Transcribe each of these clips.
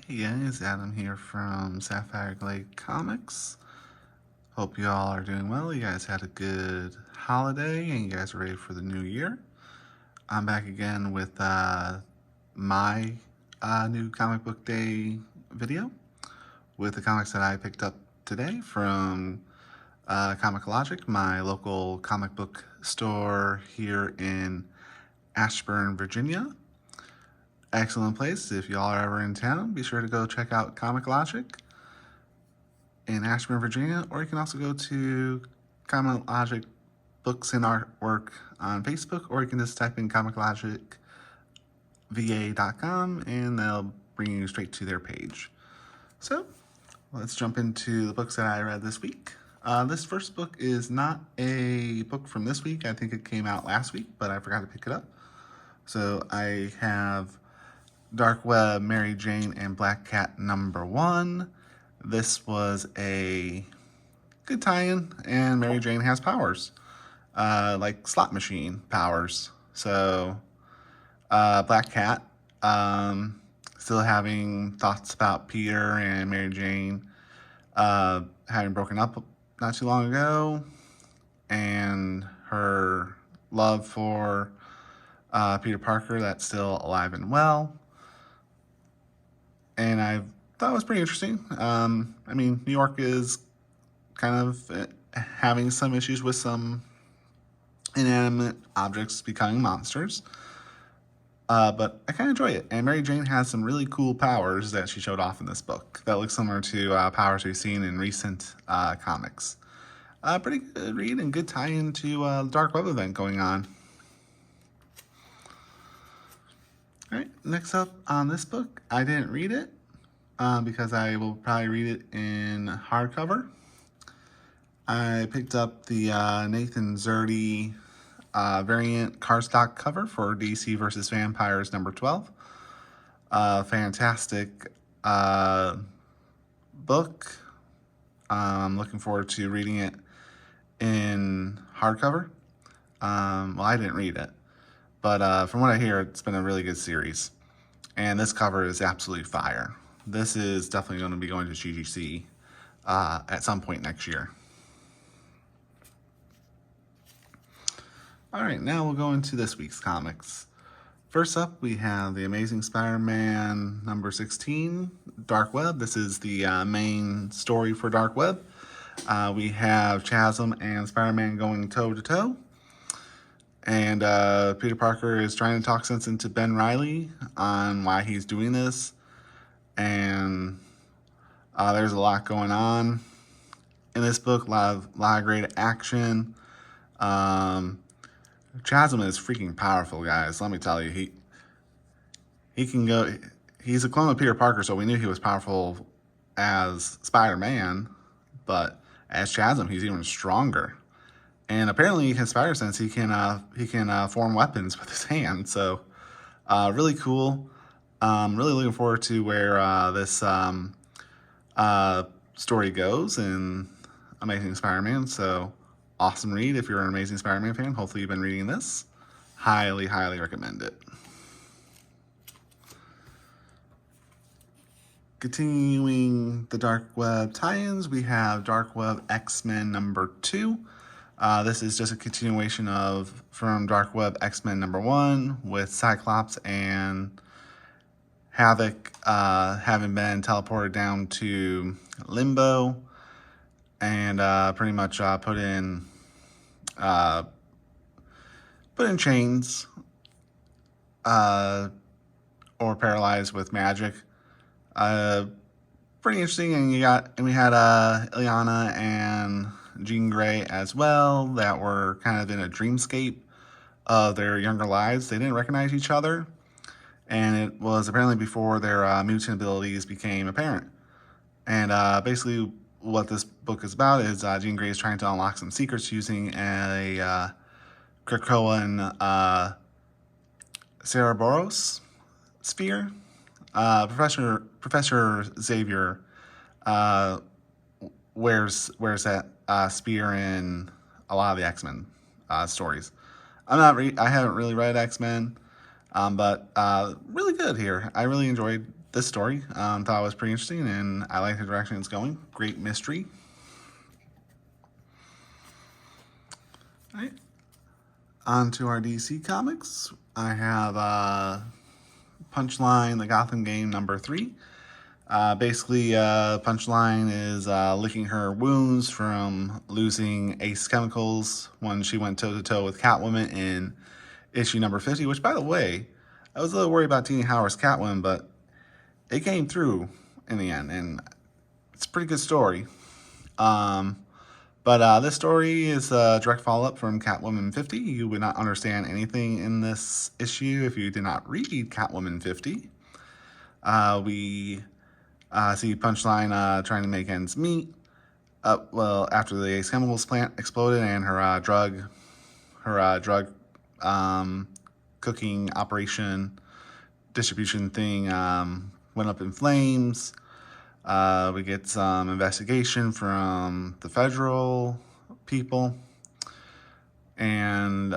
Hey guys, Adam here from sapphiregladecomics. Hope you all are doing well. You guys had a good holiday and you guys are ready for the new year. I'm back again with my new comic book day video with the comics that I picked up today from Comic Logic, my local comic book store here in Ashburn, Virginia. Excellent place. If y'all are ever in town, be sure to go check out Comic Logic in Ashburn, Virginia, or you can also go to Comic Logic Books and Artwork on Facebook, or you can just type in comiclogicva.com and they'll bring you straight to their page. So let's jump into the books that I read this week. This first book is not a book from this week. I think it came out last week, but I forgot to pick it up. So I have Dark Web, Mary Jane, and Black Cat #1. This was a good tie-in, and Mary Jane has powers, like slot machine powers. So Black Cat, still having thoughts about Peter and Mary Jane having broken up not too long ago, and her love for Peter Parker that's still alive and well. And I thought it was pretty interesting. I mean, New York is kind of having some issues with some inanimate objects becoming monsters. But I kind of enjoy it. And Mary Jane has some really cool powers that she showed off in this book that look similar to powers we've seen in recent comics. Pretty good read and good tie-in to the Dark Web event going on. All right, next up on this book, I didn't read it because I will probably read it in hardcover. I picked up the Nathan Zerdy variant cardstock cover for DC vs. Vampires #12. Fantastic book. I'm looking forward to reading it in hardcover. Well, I didn't read it, but from what I hear, it's been a really good series. And this cover is absolutely fire. This is definitely going to be going to GGC at some point next year. All right, now we'll go into this week's comics. First up, we have The Amazing Spider-Man #16, Dark Web. This is the main story for Dark Web. We have Chasm and Spider-Man going toe-to-toe. And Peter Parker is trying to talk sense into Ben Reilly on why he's doing this. And there's a lot going on in this book, a lot of great action. Chasm is freaking powerful, guys. Let me tell you, he can go. He's a clone of Peter Parker, so we knew he was powerful as Spider-Man, but as Chasm, he's even stronger. And apparently, his spider sense, he can form weapons with his hand. So, really cool. Really looking forward to where this story goes in Amazing Spider-Man. So, awesome read if you're an Amazing Spider-Man fan. Hopefully, you've been reading this. Highly, highly recommend it. Continuing the Dark Web tie-ins, we have Dark Web X-Men #2. This is just a continuation from Dark Web X-Men #1 with Cyclops and Havoc having been teleported down to Limbo and pretty much put in chains or paralyzed with magic. Pretty interesting, and we had Ileana and Jean Grey as well that were kind of in a dreamscape of their younger lives. They didn't recognize each other, and it was apparently before their mutant abilities became apparent. And basically what this book is about is Jean Grey is trying to unlock some secrets using a Krakoan Cereboros sphere. Professor Xavier wears that spear in a lot of the X-Men stories. I haven't really read X-Men, but really good here. I really enjoyed this story. Thought it was pretty interesting, and I like the direction it's going. Great mystery. All right. On to our DC Comics. I have Punchline, the Gotham game #3. Basically, Punchline is licking her wounds from losing Ace Chemicals when she went toe-to-toe with Catwoman in issue #50, which, by the way, I was a little worried about Tini Howard's Catwoman, but it came through in the end, and it's a pretty good story. But this story is a direct follow-up from Catwoman 50. You would not understand anything in this issue if you did not read Catwoman 50. We see Punchline trying to make ends meet. Well, after the Ace Chemicals plant exploded and her drug cooking operation distribution thing went up in flames. We get some investigation from the federal people, and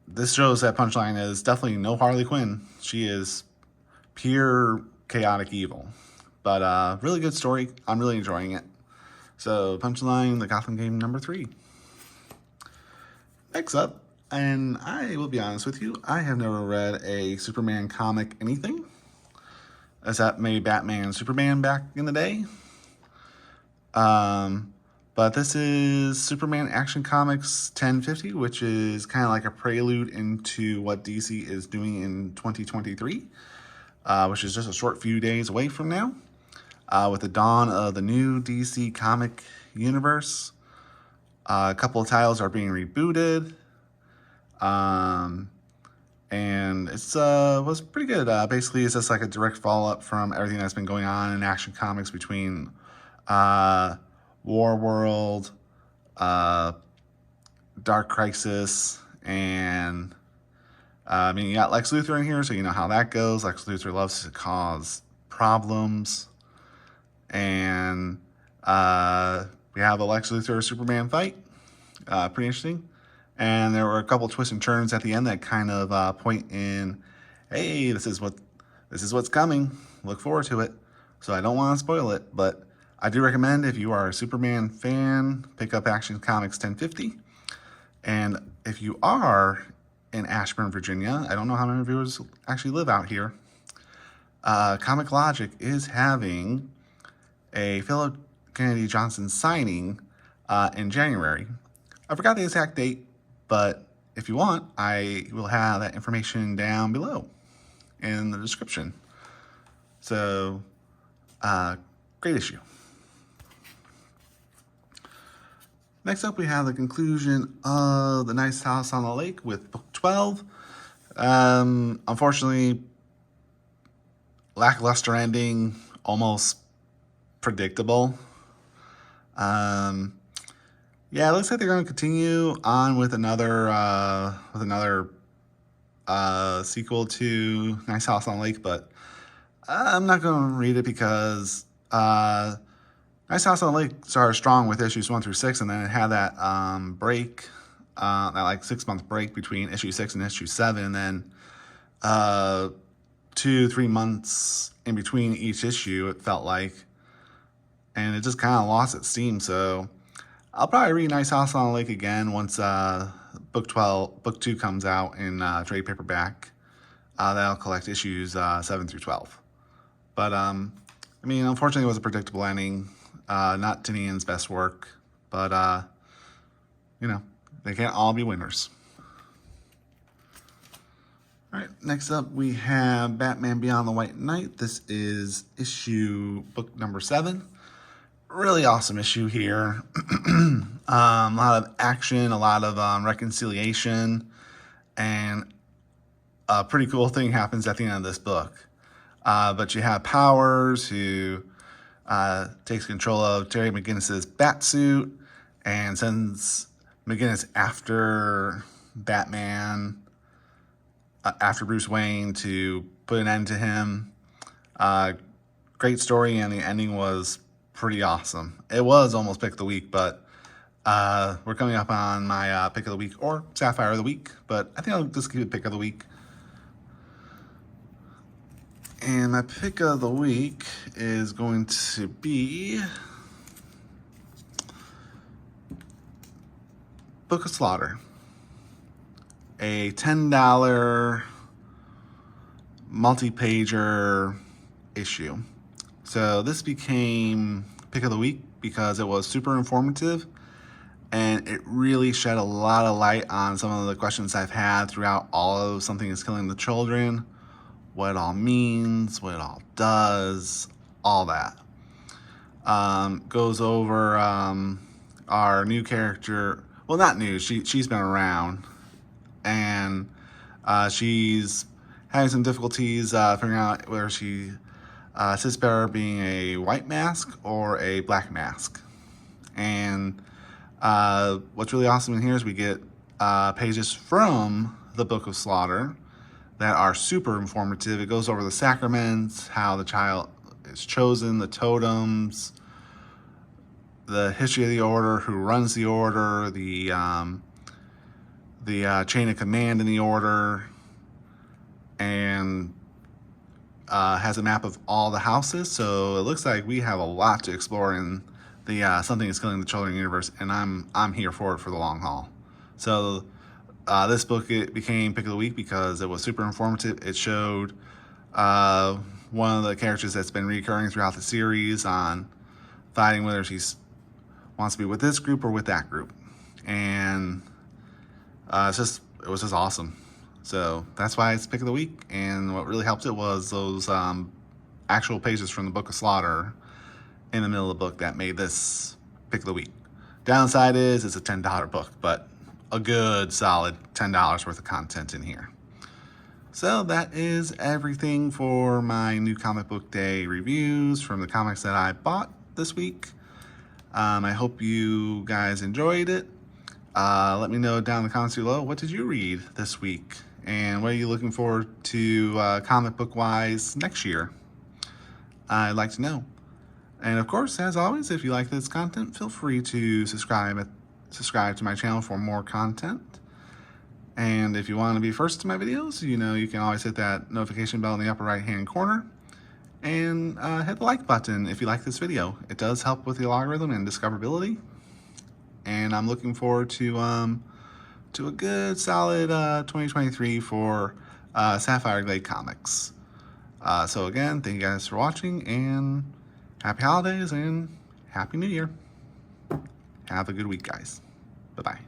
this shows that Punchline is definitely no Harley Quinn. She is pure chaotic evil, but really good story. I'm really enjoying it. So Punchline, the Gotham game #3. Next up, and I will be honest with you, I have never read a Superman comic anything, except maybe Batman and Superman back in the day. But this is Superman Action Comics 1050, which is kind of like a prelude into what DC is doing in 2023, which is just a short few days away from now. With the dawn of the new DC comic universe, a couple of titles are being rebooted. And it's was pretty good. Basically, it's just like a direct follow-up from everything that's been going on in Action Comics between War World, Dark Crisis, and you got Lex Luthor in here, so you know how that goes. Lex Luthor loves to cause problems, and we have a Lex Luthor Superman fight. Pretty interesting. And there were a couple twists and turns at the end that kind of point in, hey, this is what's coming. Look forward to it. So I don't want to spoil it, but I do recommend, if you are a Superman fan, pick up Action Comics 1050. And if you are in Ashburn, Virginia, I don't know how many viewers actually live out here, Comic Logic is having a Phillip Kennedy Johnson signing in January. I forgot the exact date, but if you want, I will have that information down below in the description. So, great issue. Next up, we have the conclusion of The Nice House on the Lake with Book 12. Unfortunately, lackluster ending, almost predictable. Yeah, it looks like they're going to continue on with another sequel to Nice House on the Lake, but I'm not going to read it because Nice House on the Lake started strong with issues 1 through 6, and then it had that break, that like 6-month break between issue 6 and issue 7, and then 2-3 months in between each issue, it felt like, and it just kind of lost its steam. So I'll probably read Nice House on the Lake again once book 2 comes out in trade paperback. That'll collect issues 7 through 12. But unfortunately, it was a predictable ending. Not Tinian's best work, but they can't all be winners. All right, next up we have Batman Beyond the White Knight. This is book #7. Really awesome issue here. A lot of action, a lot of reconciliation, and a pretty cool thing happens at the end of this book. But you have Powers, who takes control of Terry McGinnis's Batsuit and sends McGinnis after Batman, after Bruce Wayne, to put an end to him. Great story, and the ending was pretty awesome. It was almost pick of the week, but we're coming up on my pick of the week, or Sapphire of the week, but I think I'll just keep it pick of the week. And my pick of the week is going to be Book of Slaughter, a $10 multi-pager issue. So this became pick of the week because it was super informative and it really shed a lot of light on some of the questions I've had throughout all of Something is Killing the Children, what it all means, what it all does, all that. Goes over our new character, well, not new, she's been around, and she's having some difficulties figuring out whether she sits better being a white mask or a black mask. And what's really awesome in here is we get pages from the Book of Slaughter that are super informative. It goes over the sacraments, how the child is chosen, the totems, the history of the order, who runs the order, the chain of command in the order, and has a map of all the houses. So it looks like we have a lot to explore in the Something is Killing the Children universe, and I'm here for it for the long haul. So this book, it became pick of the week because it was super informative. It showed one of the characters that's been recurring throughout the series on fighting whether she wants to be with this group or with that group, and it was just awesome. So that's why it's pick of the week. And what really helped it was those actual pages from the Book of Slaughter in the middle of the book that made this pick of the week. Downside is it's a $10 book, but a good solid $10 worth of content in here. So that is everything for my new comic book day reviews from the comics that I bought this week. I hope you guys enjoyed it. Let me know down in the comments below, what did you read this week? And what are you looking forward to comic book wise next year? I'd like to know. And of course, as always, if you like this content, feel free to subscribe to my channel for more content. And if you want to be first to my videos, you can always hit that notification bell in the upper right hand corner and hit the like button if you like this video. It does help with the algorithm and discoverability. And I'm looking forward to a good solid 2023 for sapphiregladecomics. So again, thank you guys for watching, and happy holidays and happy new year. Have a good week, guys. Bye-bye.